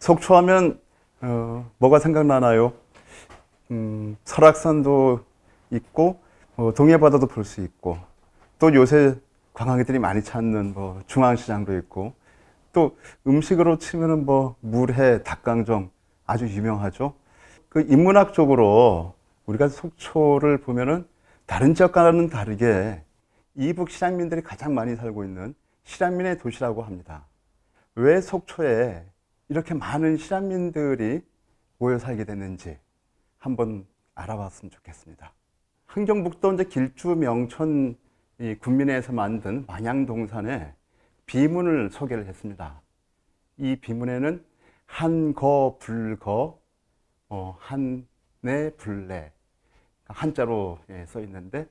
속초하면 뭐가 생각나나요? 설악산도 있고 동해바다도 볼 수 있고 또 요새 관광객들이 많이 찾는 중앙시장도 있고 또 음식으로 치면은 물회, 닭강정 아주 유명하죠. 그 인문학적으로 우리가 속초를 보면은 다른 지역과는 다르게 이북 실향민들이 가장 많이 살고 있는 실향민의 도시라고 합니다. 왜 속초에 이렇게 많은 실향민들이 모여 살게 됐는지 한번 알아봤으면 좋겠습니다. 흥정북도 이제 길주 명천 군민회에서 만든 만양동산에 비문을 소개를 했습니다. 이 비문에는 한거, 불거, 한내, 불내 한자로 써 있는데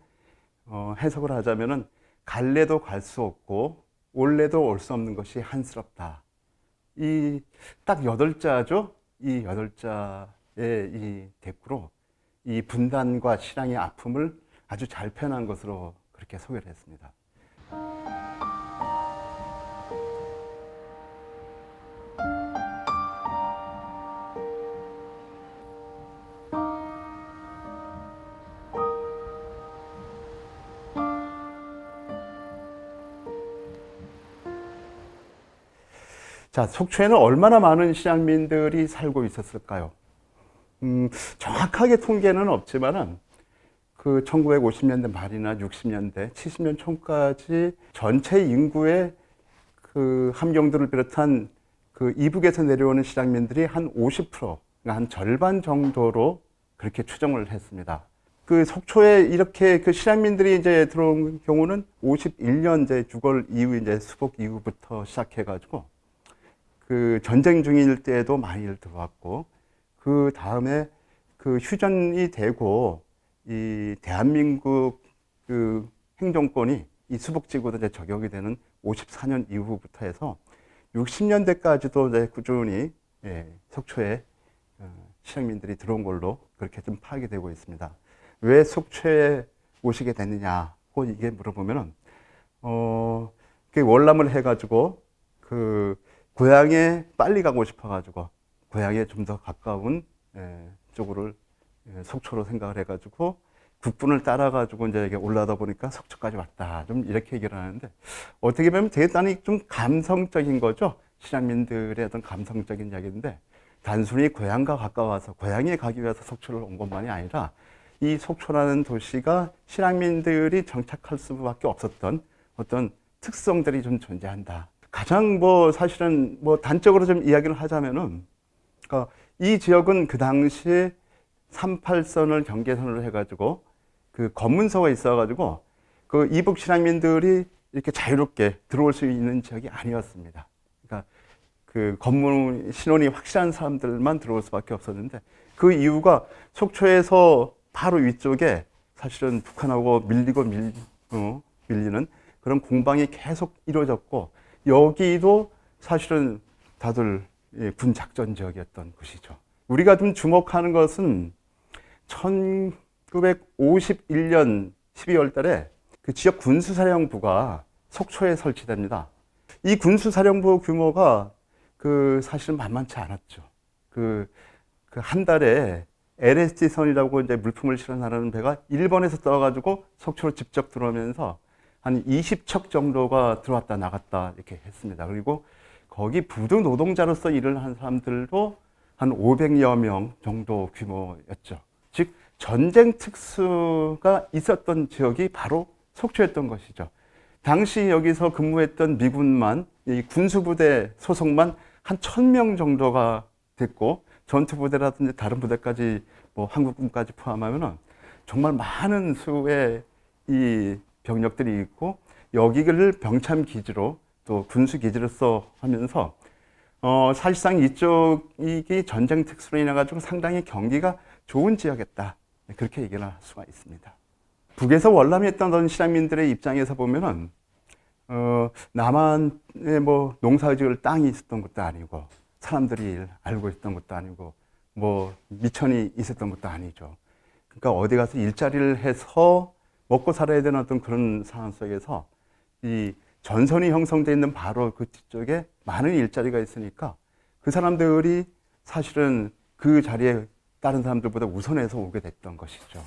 해석을 하자면은 갈래도 갈 수 없고 올래도 올 수 없는 것이 한스럽다. 이 딱 8자죠. 이 8자의 이 대꾸로 이 분단과 실향의 아픔을 아주 잘 표현한 것으로 그렇게 소개를 했습니다. 자, 속초에는 얼마나 많은 실향민들이 살고 있었을까요? 정확하게 통계는 없지만은 그 1950년대 말이나 60년대, 70년 초까지 전체 인구의 그 함경도를 비롯한 그 이북에서 내려오는 실향민들이 한 50%, 그러니까 한 절반 정도로 그렇게 추정을 했습니다. 그 속초에 이렇게 그 실향민들이 이제 들어온 경우는 51년 이제 6월 이후 이제 수복 이후부터 시작해가지고 그 전쟁 중일 때에도 많이 들어왔고 그 다음에 그 휴전이 되고 이 대한민국 그 행정권이 이 수복지구도 이제 적용이 되는 54년 이후부터 해서 60년대까지도 이제 꾸준히 속초에 실향민들이 들어온 걸로 그렇게 좀 파악이 되고 있습니다. 왜 속초에 오시게 됐느냐고 이게 물어보면은 그 월남을 해가지고 그 고향에 빨리 가고 싶어가지고 고향에 좀 더 가까운 쪽으로 속초로 생각을 해가지고 국분을 따라가지고 이제 이렇게 올라다 보니까 속초까지 왔다. 좀 이렇게 얘기를 하는데 어떻게 보면 대단히 좀 감성적인 거죠. 실향민들의 어떤 감성적인 이야기인데 단순히 고향과 가까워서 고향에 가기 위해서 속초를 온 것만이 아니라 이 속초라는 도시가 실향민들이 정착할 수밖에 없었던 어떤 특성들이 좀 존재한다. 가장 사실은 단적으로 좀 이야기를 하자면은, 그러니까 이 지역은 그 당시에 38선을 경계선으로 해가지고 그 검문소가 있어가지고 그 이북 실향민들이 이렇게 자유롭게 들어올 수 있는 지역이 아니었습니다. 그러니까 그 검문 신원이 확실한 사람들만 들어올 수밖에 없었는데 그 이유가 속초에서 바로 위쪽에 사실은 북한하고 밀리는 그런 공방이 계속 이루어졌고 여기도 사실은 다들 군 작전 지역이었던 곳이죠. 우리가 좀 주목하는 것은 1951년 12월 달에 그 지역 군수사령부가 속초에 설치됩니다. 이 군수사령부 규모가 그 사실은 만만치 않았죠. 그 한 달에 LST선이라고 이제 물품을 실어나르는 배가 일본에서 떠가지고 속초로 직접 들어오면서 한 20척 정도가 들어왔다 나갔다 이렇게 했습니다. 그리고 거기 부두 노동자로서 일을 한 사람들도 한 500여 명 정도 규모였죠. 즉 전쟁 특수가 있었던 지역이 바로 속초였던 것이죠. 당시 여기서 근무했던 미군만 이 군수부대 소속만 한 1000명 정도가 됐고 전투부대라든지 다른 부대까지 한국군까지 포함하면은 정말 많은 수의 이 병력들이 있고 여기를 병참기지로 또 군수기지로서 하면서 사실상 이쪽이 전쟁 특수로 인해 가지고 상당히 경기가 좋은 지역이었다. 그렇게 얘기를 할 수가 있습니다. 북에서 월남했던 실향민들의 입장에서 보면은 남한에 농사 지을 땅이 있었던 것도 아니고 사람들이 알고 있었던 것도 아니고 미천이 있었던 것도 아니죠. 그러니까 어디 가서 일자리를 해서 먹고 살아야 되는 어떤 그런 상황 속에서 이 전선이 형성되어 있는 바로 그 뒤쪽에 많은 일자리가 있으니까 그 사람들이 사실은 그 자리에 다른 사람들보다 우선해서 오게 됐던 것이죠.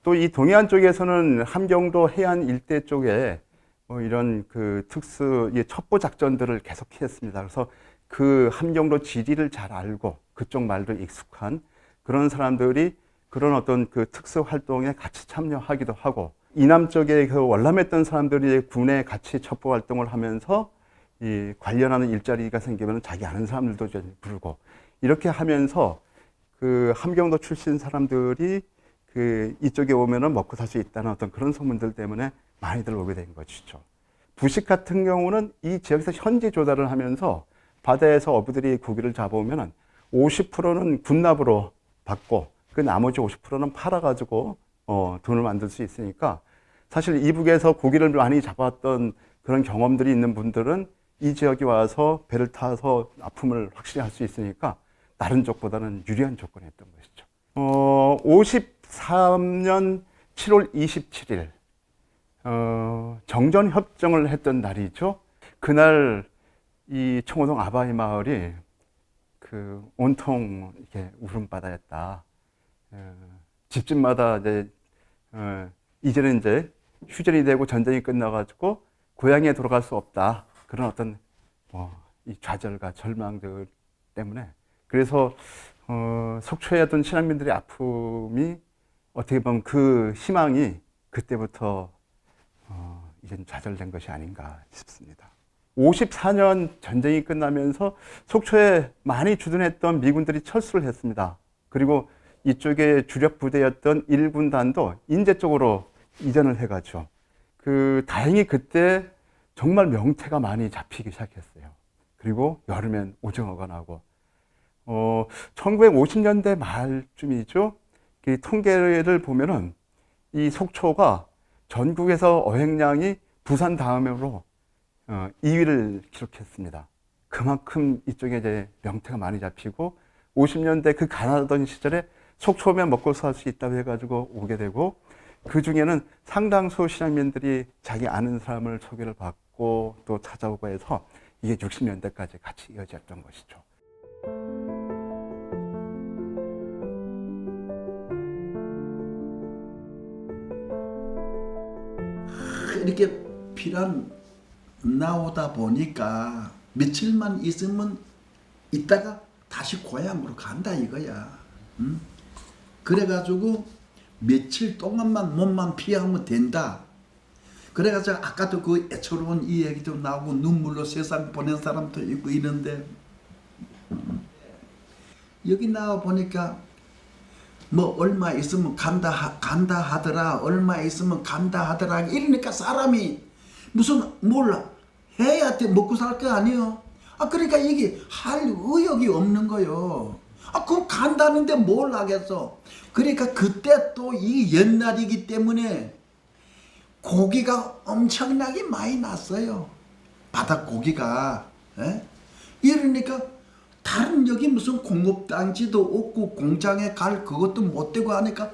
또 이 동해안 쪽에서는 함경도 해안 일대 쪽에 이런 그 특수 첩보 작전들을 계속했습니다. 그래서 그 함경도 지리를 잘 알고 그쪽 말도 익숙한 그런 사람들이 그런 어떤 그 특수 활동에 같이 참여하기도 하고, 이남 쪽에 그 월남했던 사람들이 군에 같이 첩보 활동을 하면서 이 관련하는 일자리가 생기면 자기 아는 사람들도 좀 부르고, 이렇게 하면서 그 함경도 출신 사람들이 그 이쪽에 오면은 먹고 살 수 있다는 어떤 그런 소문들 때문에 많이들 오게 된 것이죠. 부식 같은 경우는 이 지역에서 현지 조달을 하면서 바다에서 어부들이 고기를 잡아오면은 50%는 군납으로 받고 그 나머지 50%는 팔아가지고 돈을 만들 수 있으니까, 사실 이북에서 고기를 많이 잡았던 그런 경험들이 있는 분들은 이 지역에 와서 배를 타서 납품을 확실히 할 수 있으니까 다른 쪽보다는 유리한 조건이었던 것이죠. 53년 7월 27일 정전협정을 했던 날이죠. 그날 이 청호동 아바이 마을이 그 온통 이렇게 울음바다였다. 집집마다 이제는 이제 휴전이 되고 전쟁이 끝나가지고 고향에 돌아갈 수 없다. 그런 어떤 이 좌절과 절망들 때문에, 그래서 속초에 있던 신앙민들의 아픔이 어떻게 보면 그 희망이 그때부터 이제 좌절된 것이 아닌가 싶습니다. 54년 전쟁이 끝나면서 속초에 많이 주둔했던 미군들이 철수를 했습니다. 그리고 이쪽에 주력 부대였던 1군단도 인제 쪽으로 이전을 해가죠. 다행히 그때 정말 명태가 많이 잡히기 시작했어요. 그리고 여름엔 오징어가 나고, 1950년대 말쯤이죠. 그 통계를 보면은 이 속초가 전국에서 어획량이 부산 다음으로 2위를 기록했습니다. 그만큼 이쪽에 이제 명태가 많이 잡히고, 50년대 그 가난하던 시절에 속초면 먹고 살 수 있다고 해가지고 오게 되고, 그 중에는 상당수 실향민들이 자기 아는 사람을 소개를 받고 또 찾아오고 해서 이게 60년대까지 같이 이어졌던 것이죠. 이렇게 피란 나오다 보니까 며칠만 있으면 있다가 다시 고향으로 간다 이거야. 응? 그래가지고 며칠 동안만 몸만 피하면 된다. 그래가지고 아까도 그 애처로운 이 얘기도 나오고 눈물로 세상 보낸 사람도 있고 이런데, 여기 나와 보니까 뭐 얼마 있으면 간다 하더라, 얼마 있으면 간다 하더라, 이러니까 사람이 무슨 몰라 해야 돼 먹고 살 거 아니에요. 그러니까 이게 할 의욕이 없는 거요. 그럼 간다는데 뭘 하겠어. 그러니까 그때 또 이 옛날이기 때문에 고기가 엄청나게 많이 났어요. 바다 고기가. 이러니까 다른 여기 무슨 공업단지도 없고 공장에 갈 그것도 못 되고 하니까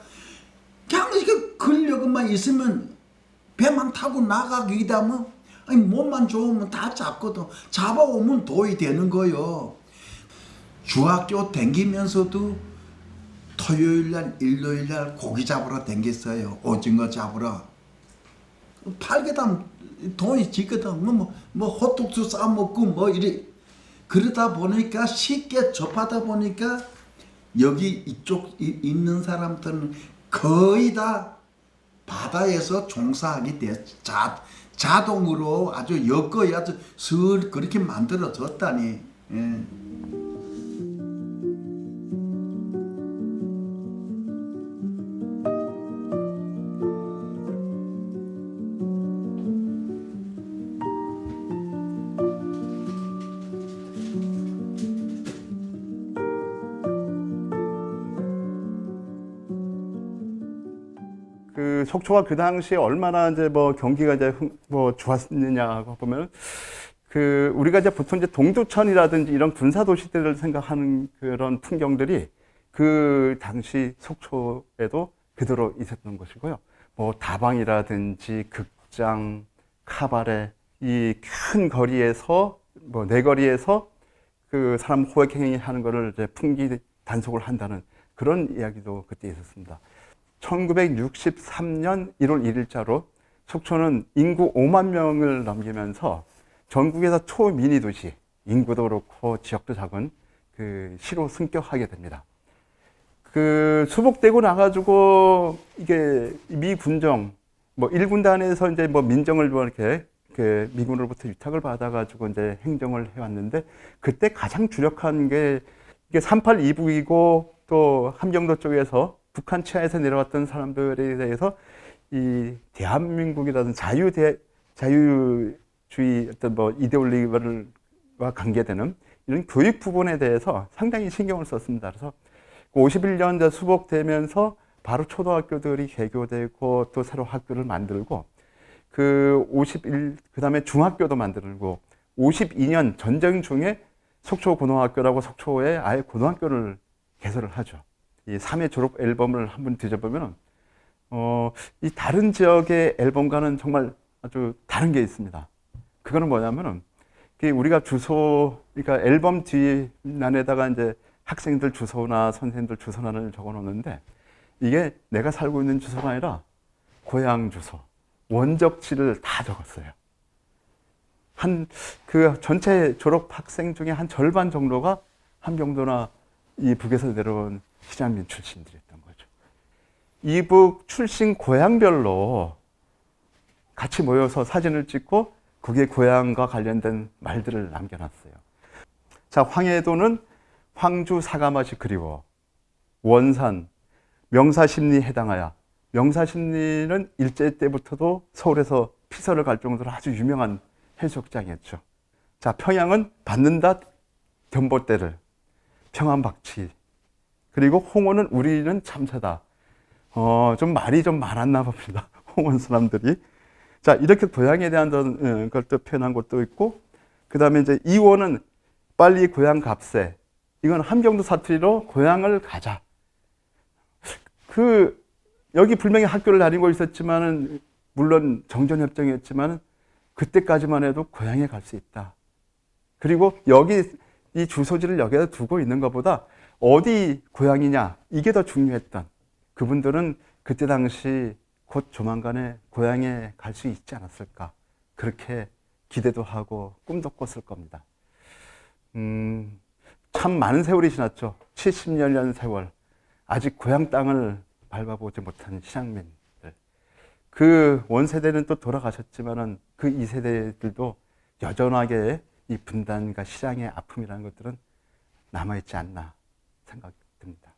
그냥 이렇게 근력만 있으면 배만 타고 나가기다 하면 몸만 좋으면 다 잡거든. 잡아오면 도이 되는 거요. 중학교 다니면서도 토요일날 일요일날 고기 잡으러 다녔어요. 오징어 잡으러. 팔게다 돈이 지거든. 뭐 호떡도 싸먹고 뭐 이래. 그러다 보니까 쉽게 접하다 보니까 여기 이쪽 있는 사람들은 거의 다 바다에서 종사하게 돼. 자동으로 아주 여거이 아주 슬 그렇게 만들어졌다니. 예. 그 속초가 그 당시에 얼마나 이제 뭐 경기가 이제 뭐 좋았느냐 보면, 그 우리가 이제 보통 이제 동두천이라든지 이런 군사 도시들을 생각하는 그런 풍경들이 그 당시 속초에도 그대로 있었던 것이고요. 뭐 다방이라든지 극장, 카바레, 이 큰 거리에서 뭐 내거리에서 그 사람 호객행위 하는 거를 이제 풍기 단속을 한다는 그런 이야기도 그때 있었습니다. 1963년 1월 1일자로 속초는 인구 5만 명을 넘기면서 전국에서 초미니 도시, 인구도 그렇고 지역도 작은 그 시로 승격하게 됩니다. 그 수복되고 나가지고 이게 미 군정 뭐 1군단에서 이제 뭐 민정을 뭐 이렇게 그 미군으로부터 위탁을 받아가지고 이제 행정을 해왔는데 그때 가장 주력한 게 이게 38 이북이고 또 함경도 쪽에서 북한 치하에서 내려왔던 사람들에 대해서 이 대한민국이라든 자유주의 어떤 뭐 이데올리와 관계되는 이런 교육 부분에 대해서 상당히 신경을 썼습니다. 그래서 51년 수복되면서 바로 초등학교들이 개교되고 또 새로 학교를 만들고 그 다음에 중학교도 만들고 52년 전쟁 중에 속초 고등학교라고 속초에 아예 고등학교를 개설을 하죠. 이 3회 졸업 앨범을 한번 뒤져보면 이 다른 지역의 앨범과는 정말 아주 다른 게 있습니다. 그거는 뭐냐면은 우리가 주소, 그러니까 앨범 뒷면에다가 이제 학생들 주소나 선생님들 주소나 적어 놓는데 이게 내가 살고 있는 주소가 아니라 고향 주소, 원적지를 다 적었어요. 그 전체 졸업 학생 중에 한 절반 정도가 함경도나 이 북에서 내려온 실향민 출신들이었던 거죠. 이북 출신 고향별로 같이 모여서 사진을 찍고 그게 고향과 관련된 말들을 남겨놨어요. 자, 황해도는 황주 사과맛이 그리워, 원산, 명사심리 해당하여. 명사심리는 일제 때부터도 서울에서 피서를 갈 정도로 아주 유명한 해수욕장이었죠. 자, 평양은 받는다 견보대를, 평안박치. 그리고 홍어는 우리는 참새다. 좀 말이 좀 많았나 봅니다. 홍원 사람들이. 자, 이렇게 고향에 대한 걸 또 표현한 것도 있고, 그 다음에 이제 이원은 빨리 고향 갑세. 이건 함경도 사투리로 고향을 가자. 여기 분명히 학교를 다니고 있었지만은, 물론 정전협정이었지만은, 그때까지만 해도 고향에 갈 수 있다. 그리고 여기 이 주소지를 여기다 두고 있는 것보다 어디 고향이냐, 이게 더 중요했던. 그분들은 그때 당시 곧 조만간에 고향에 갈 수 있지 않았을까. 그렇게 기대도 하고 꿈도 꿨을 겁니다. 참 많은 세월이 지났죠. 70년 세월. 아직 고향 땅을 밟아보지 못한 실향민들. 그 원세대는 또 돌아가셨지만은 그 2세대들도 여전하게 이 분단과 실향의 아픔이라는 것들은 남아있지 않나 생각됩니다.